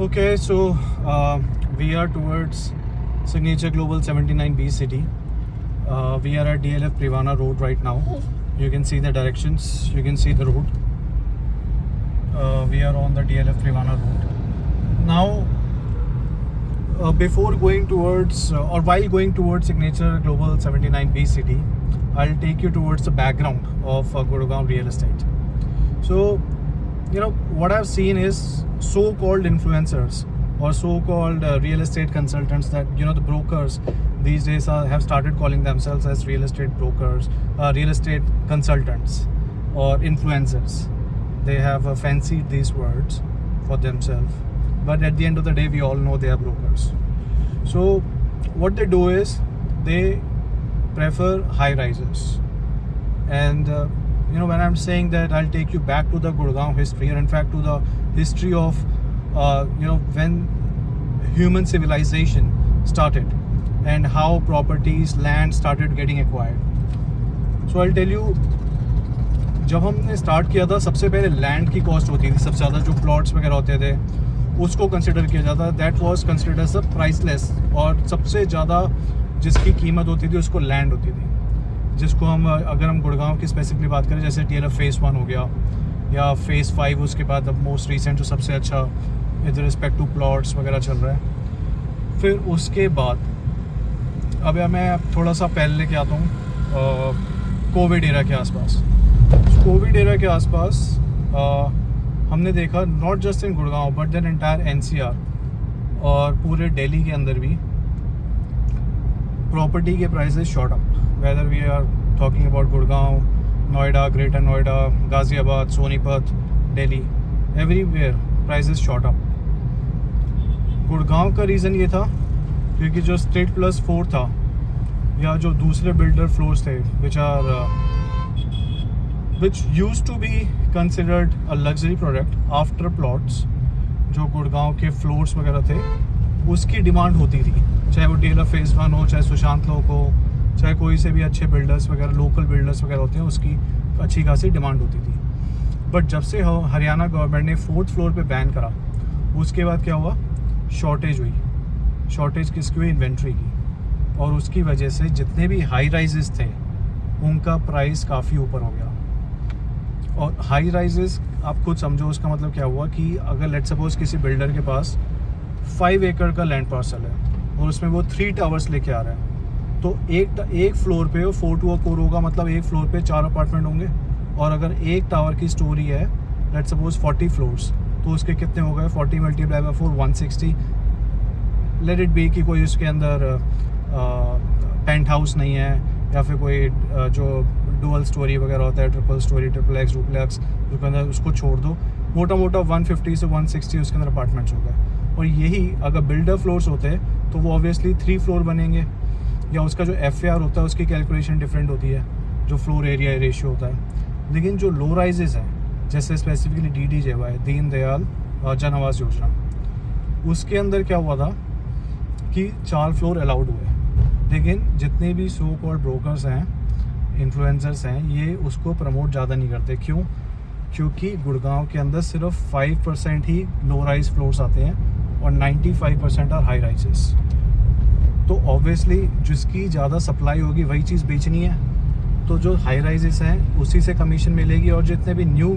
Okay, so we are towards Signature Global 79B City. We are at DLF Privana Road right now. You can see the directions, you can see the road. We are on the DLF Privana Road. Now, before going towards or while going towards Signature Global 79B City, I'll take you towards the background of Gurgaon real estate. So, what I've seen is so-called influencers or so-called real estate consultants that the brokers these days have started calling themselves as real estate brokers, real estate consultants or influencers. They have fancied these words for themselves, but at the end of the day we all know they are brokers. So what they do is they prefer high rises, and when I'm saying that, I'll take you back to the Gurgaon history, or in fact to the history of when human civilization started and how properties, land started getting acquired. So I'll tell you, जब हमने start किया था सबसे पहले land की cost होती थी सबसे ज़्यादा, जो प्लॉट्स वगैरह होते थे उसको कंसिडर किया जाता, that was considered as a priceless, और सबसे ज़्यादा जिसकी कीमत होती थी उसको लैंड होती थी, जिसको अगर हम गुड़गांव की स्पेसिफिकली बात करें, जैसे DLF फेज़ 1 हो गया या फेज़ 5, उसके बाद अब मोस्ट रिसेंट जो सबसे अच्छा विद रिस्पेक्ट टू प्लॉट्स वगैरह चल रहा है। फिर उसके बाद अब मैं थोड़ा सा पहले लेके आता हूँ कोविड एरा के आसपास। कोविड एरा के आसपास हमने देखा not just in Gurgaon but then entire NCR और पूरे दिल्ली के अंदर भी प्रॉपर्टी के prices shot up, whether we are talking about Gurgaon, Noida, Greater Noida, Ghaziabad, Sonipat, Delhi, everywhere prices shot up. Gurgaon का रीज़न ये था क्योंकि जो स्ट्रीट प्लस 4 था या जो दूसरे बिल्डर फ्लोर्स थे which used to be considered a luxury product after plots, जो गुड़गांव के फ्लोर्स वगैरह थे उसकी डिमांड होती थी, चाहे वो DLF फेज़ 1 हो, चाहे सुशांत लोक हो, चाहे कोई से भी अच्छे बिल्डर्स वगैरह, लोकल बिल्डर्स वगैरह होते हैं, उसकी अच्छी खासी डिमांड होती थी। बट जब से हरियाणा गवर्नमेंट ने 4th फ्लोर पे बैन करा, उसके बाद क्या हुआ, शॉर्टेज हुई। शॉर्टेज किसकी हुई, इन्वेंट्री की, और उसकी वजह से जितने भी हाई राइजेस थे उनका प्राइस काफ़ी ऊपर हो गया। और हाई राइजेस आप खुद समझो उसका मतलब क्या हुआ कि अगर लेट सपोज किसी बिल्डर के पास 5 एकड़ का लैंड पार्सल है और उसमें वो 3 टावर्स लेके आ रहा है, तो एक फ्लोर पे वो 4 to a core होगा, मतलब एक फ्लोर पे 4 अपार्टमेंट होंगे। और अगर एक टावर की स्टोरी है लेट सपोज 40 फ्लोर्स, तो उसके कितने हो गए, 40 multiply by 4 160। Let it be कि कोई उसके अंदर पेंट हाउस नहीं है या फिर कोई जो डुअल स्टोरी वगैरह होता है, triple storey, triple x, duplex, उसके अंदर उसको छोड़ दो, मोटा मोटा 150 से 160 उसके अंदर अपार्टमेंट्स हो गए। और यही अगर बिल्डर फ्लोर्स होते तो वो ऑब्वियसली 3 फ्लोर बनेंगे, या उसका जो FAR होता है उसकी कैलकुलेशन डिफरेंट होती है, जो फ्लोर एरिया रेशियो होता है। लेकिन जो लो राइजेस हैं, जैसे स्पेसिफिकली DDJY, दीन दयाल जन आवास योजना, उसके अंदर क्या हुआ था कि 4 फ्लोर अलाउड हुए, लेकिन जितने भी सो कॉल्ड ब्रोकर्स हैं, इन्फ्लुएंसर्स हैं, ये उसको प्रमोट ज़्यादा नहीं करते। क्यों? क्योंकि गुड़गांव के अंदर सिर्फ 5% ही लो राइज फ्लोर्स आते हैं और 95% आर हाई राइजेस। तो ऑब्वियसली जिसकी ज़्यादा सप्लाई होगी वही चीज़ बेचनी है, तो जो हाई राइजेस हैं उसी से कमीशन मिलेगी। और जितने भी न्यू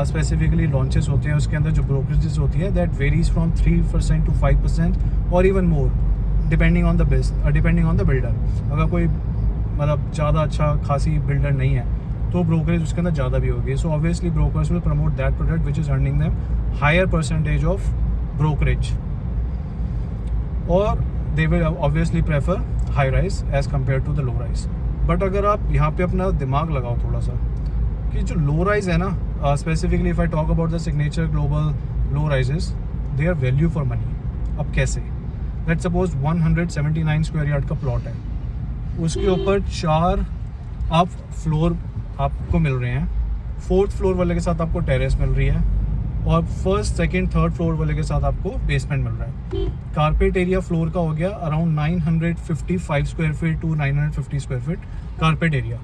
स्पेसिफिकली लॉन्चेस होते हैं उसके अंदर जो ब्रोकरेजेस होती है, दैट वेरीज फ्रॉम 3% to 5% और even more, depending on the builder. अगर कोई मतलब ज़्यादा अच्छा खासी बिल्डर नहीं है तो ब्रोकरेज उसके अंदर ज़्यादा भी होगी। So obviously brokers will promote that product which is earning them higher percentage of brokerage, और they will obviously prefer high rise as compared to the low rise. But अगर आप यहाँ पे अपना दिमाग लगाओ थोड़ा सा कि जो लो राइज है ना, specifically if I talk about the Signature Global low rises, they are value for money. अब कैसे, लेट्स सपोज 179 स्क्वायर यार्ड का प्लॉट है, उसके ऊपर 4 आप फ्लोर आपको मिल रहे हैं, 4th फ्लोर वाले के साथ आपको टेरेस मिल रही है, और 1st, 2nd, 3rd फ्लोर वाले के साथ आपको बेसमेंट मिल रहा है। कारपेट एरिया फ्लोर का हो गया around 955 square feet to 950 square feet carpet area.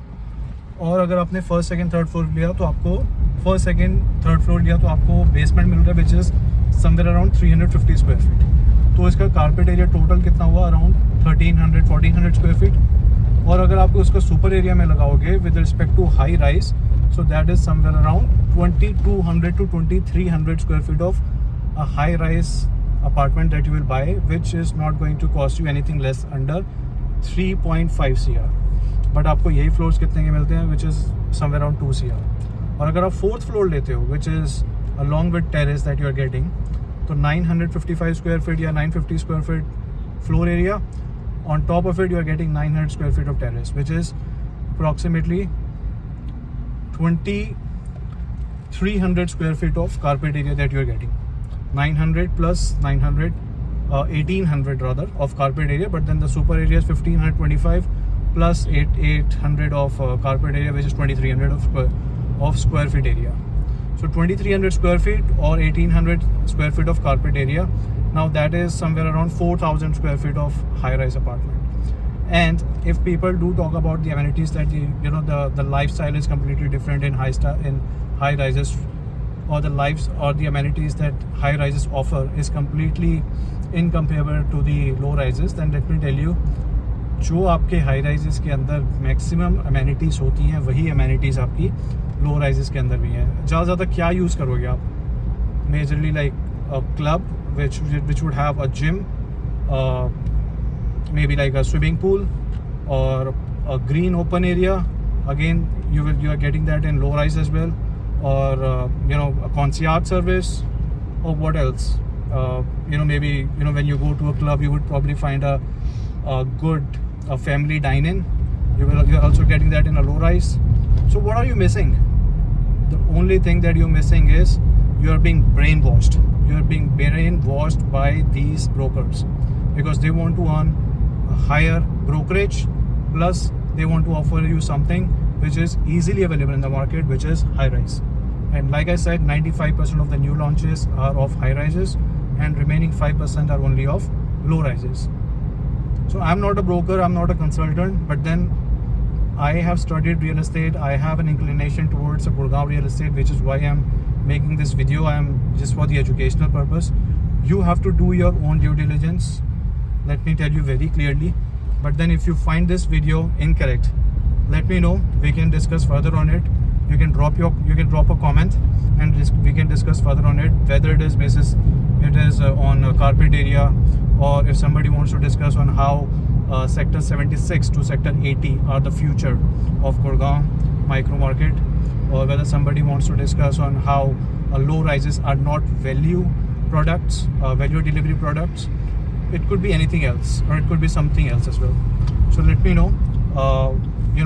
और अगर आपने फर्स्ट सेकंड थर्ड फ्लोर लिया तो आपको फर्स्ट सेकंड थर्ड फ्लोर लिया तो आपको बेसमेंट मिल रहा है विच is somewhere around 350 square feet. तो इसका कारपेट एरिया टोटल कितना हुआ, अराउंड 1300-1400 स्क्वायर फीट। और अगर आपको उसका सुपर एरिया में लगाओगे with respect to high rise, so that is somewhere around 2200 to 2300 square feet of a high rise apartment that you will buy, which is not going to cost you anything less under 3.5 CR. But आपको यही floors कितने के मिलते हैं, which is somewhere around 2 CR। और अगर आप fourth floor लेते हो which is along with terrace that you are getting, तो 955 स्क्वायर फीट या 950 square feet floor area, on top of it you are getting 900 square feet of terrace, which is approximately 2300 square feet of carpet area that you are getting. 900 plus 900, 1800 rather of carpet area, but then the super area is 1525 plus 800 of carpet area, which is 2300 of square feet area. So 2300 square feet or 1800 square feet of carpet area. Now that is somewhere around 4000 square feet of high-rise apartment. And if people do talk about the amenities that the lifestyle is completely different in high rises, or the lives or the amenities that high rises offer is completely incomparable to the low rises, then let me tell you, जो आपके high rises के अंदर maximum amenities होती हैं वही amenities आपकी लो rises के अंदर भी हैं। ज़्यादा क्या यूज़ करोगे आप, majorly like a club which would have a gym, maybe like a swimming pool or a green open area. Again, you are getting that in low rise as well. Or a concierge service, or what else, maybe when you go to a club you would probably find a good family dine-in. You're also getting that in a low rise. So what are you missing? The only thing that you're missing is you're being brainwashed. You're being brainwashed by these brokers because they want to earn a higher brokerage, plus they want to offer you something which is easily available in the market, which is high rise. And like I said, 95% of the new launches are of high rises and remaining 5% are only of low rises. So I'm not a broker, I'm not a consultant, but then I have studied real estate. I have an inclination towards Gurgaon real estate, which is why I'm making this video. I am just for the educational purpose. You have to do your own due diligence. Let me tell you very clearly. But then if you find this video incorrect, let me know. We can discuss further on it. You can drop a comment and we can discuss further on it, whether it is on carpet area, or if somebody wants to discuss on how sector 76 to sector 80 are the future of Gurgaon micro market, or whether somebody wants to discuss on how low rises are not value products, value delivery products. It could be anything else, or it could be something else as well. So let me know. We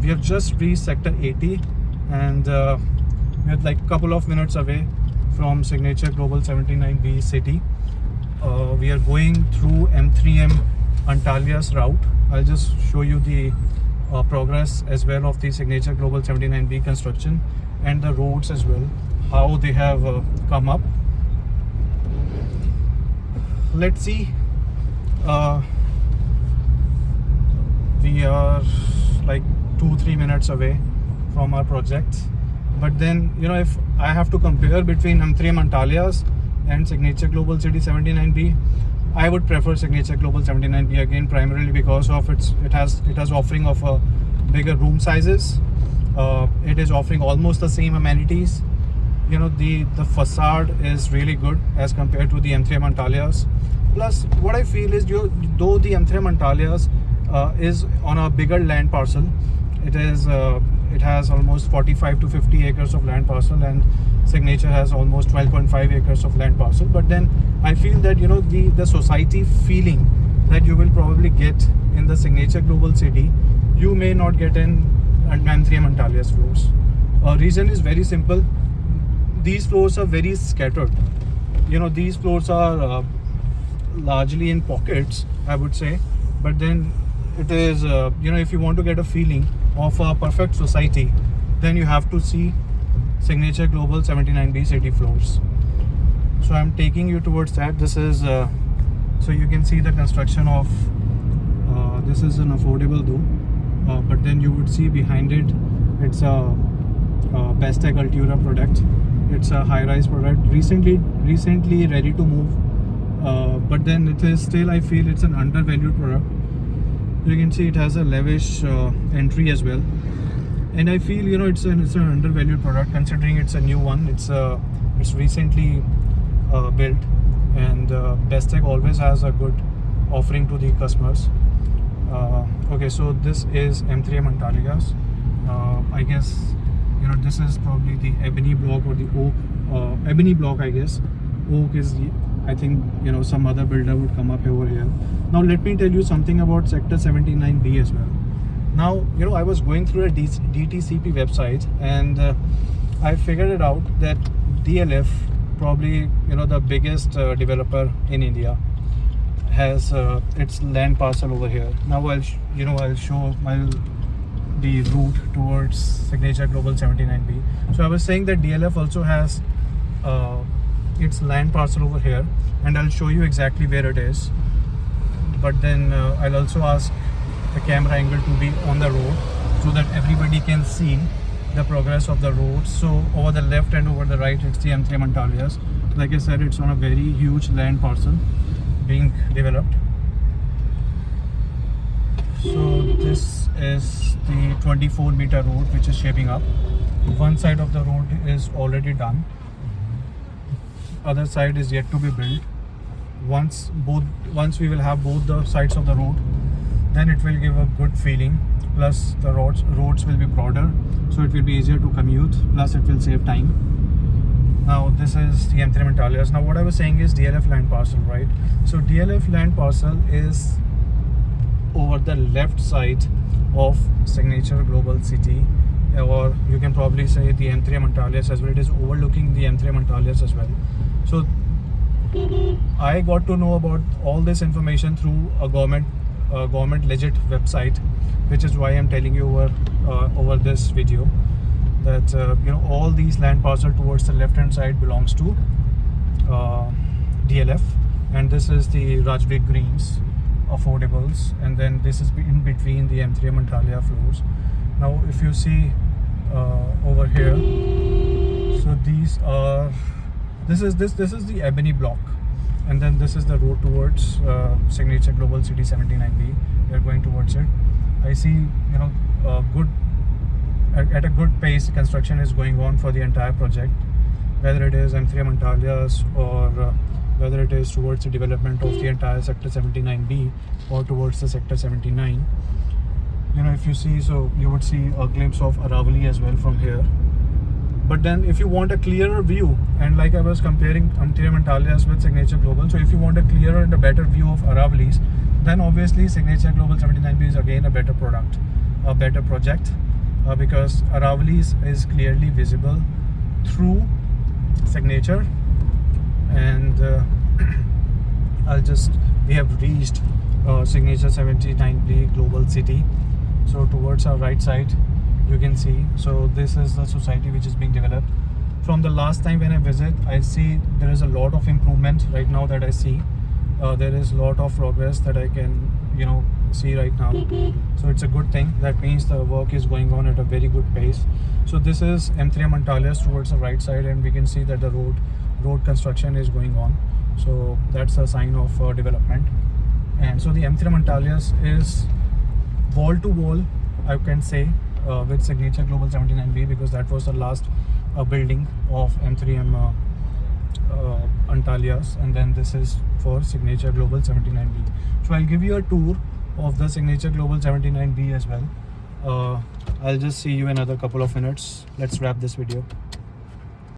have just reached sector 80 and we're like a couple of minutes away from Signature Global 79B city. We are going through M3M Antalia's route. I'll just show you the progress as well of the Signature Global 79B construction and the roads as well, how they have come up. Let's see. We are like 2-3 minutes away from our project, but then if I have to compare between M3M Antalia's and Signature Global City 79B, I would prefer Signature Global 79B again, primarily because of it has offering of bigger room sizes. It is offering almost the same amenities. The facade is really good as compared to the M3M Antalia's. Plus, what I feel is though the M3M Antalia's is on a bigger land parcel, it has almost 45 to 50 acres of land parcel, and Signature has almost 12.5 acres of land parcel. But then I feel that the society feeling that you will probably get in the Signature Global City, you may not get in M3M Antalia's floors. Reason is very simple. These floors are very scattered. These floors are largely in pockets, I would say. But then it is, if you want to get a feeling of a perfect society, then you have to see Signature Global 79B city floors. So I'm taking you towards that. This is, so you can see the construction of, this is an affordable though. but then you would see behind it, it's a Bestech Altura product. It's a high-rise product, recently ready to move, but then it is still, I feel it's an undervalued product. You can see it has a lavish entry as well, and I feel, you know, it's an undervalued product considering it's a new one. It's recently built, and Bestech always has a good offering to the customers. Okay, so this is M3M Antalias. I guess, you know, this is probably the ebony block or the oak, ebony block, I guess. Oak is the, I think, you know, some other builder would come up over here. Now let me tell you something about Sector 79B as well. Now, you know, I was going through a DTCP website, and I figured it out that DLF, probably, you know, the biggest developer in India, has its land parcel over here. Now I'll show the route towards Signature Global 79B. So I was saying that DLF also has its land parcel over here, and I'll show you exactly where it is. But then I'll also ask the camera angle to be on the road so that everybody can see the progress of the road. So over the left and over the right, it's the M3M Antalias. Like I said, it's on a very huge land parcel being developed. So this is the 24-meter road which is shaping up. One side of the road is already done, other side is yet to be built. Once we will have both the sides of the road, then it will give a good feeling. Plus the roads will be broader, so it will be easier to commute, plus it will save time. Now this is the M3M Antalias. Now what I was saying is DLF land parcel, right? So DLF land parcel is over the left side of Signature Global City, or you can probably say the M3M Antalias as well. It is overlooking the M3M Antalias as well. So I got to know about all this information through a government legit website, which is why I'm telling you over this video that you know, all these land parcel towards the left hand side belongs to DLF, and this is the Rajvik Greens affordables, and then this is in between the M3M Antalya floors. Now if you see over here, so this is the ebony block, and then this is the road towards Signature Global City 79B. We are going towards it. I see, you know, at a good pace construction is going on for the entire project, whether it is M3M Antalias or whether it is towards the development of the entire Sector 79B or towards the Sector 79. You know, if you see, so you would see a glimpse of Aravali as well from here. But then if you want a clearer view, and like I was comparing M3M Antalias with Signature Global, so if you want a clearer and a better view of Aravalis, then obviously Signature Global 79B is again a better product, a better project, because Aravalis is clearly visible through Signature. And we have reached Signature 79B Global City. So towards our right side, you can see, so this is the society which is being developed. From the last time when I visit, I see there is a lot of improvement right now that I see. There is a lot of progress that I can, you know, see right now. So it's a good thing. That means the work is going on at a very good pace. So this is M3M Antalias towards the right side, and we can see that the road construction is going on. So that's a sign of development. And so the M3M Antalias is wall to wall, I can say, with Signature Global 79B, because that was the last building of M3M Antalias, and then this is for Signature Global 79B. So I'll give you a tour of the Signature Global 79B as well. I'll just see you in another couple of minutes. Let's wrap this video.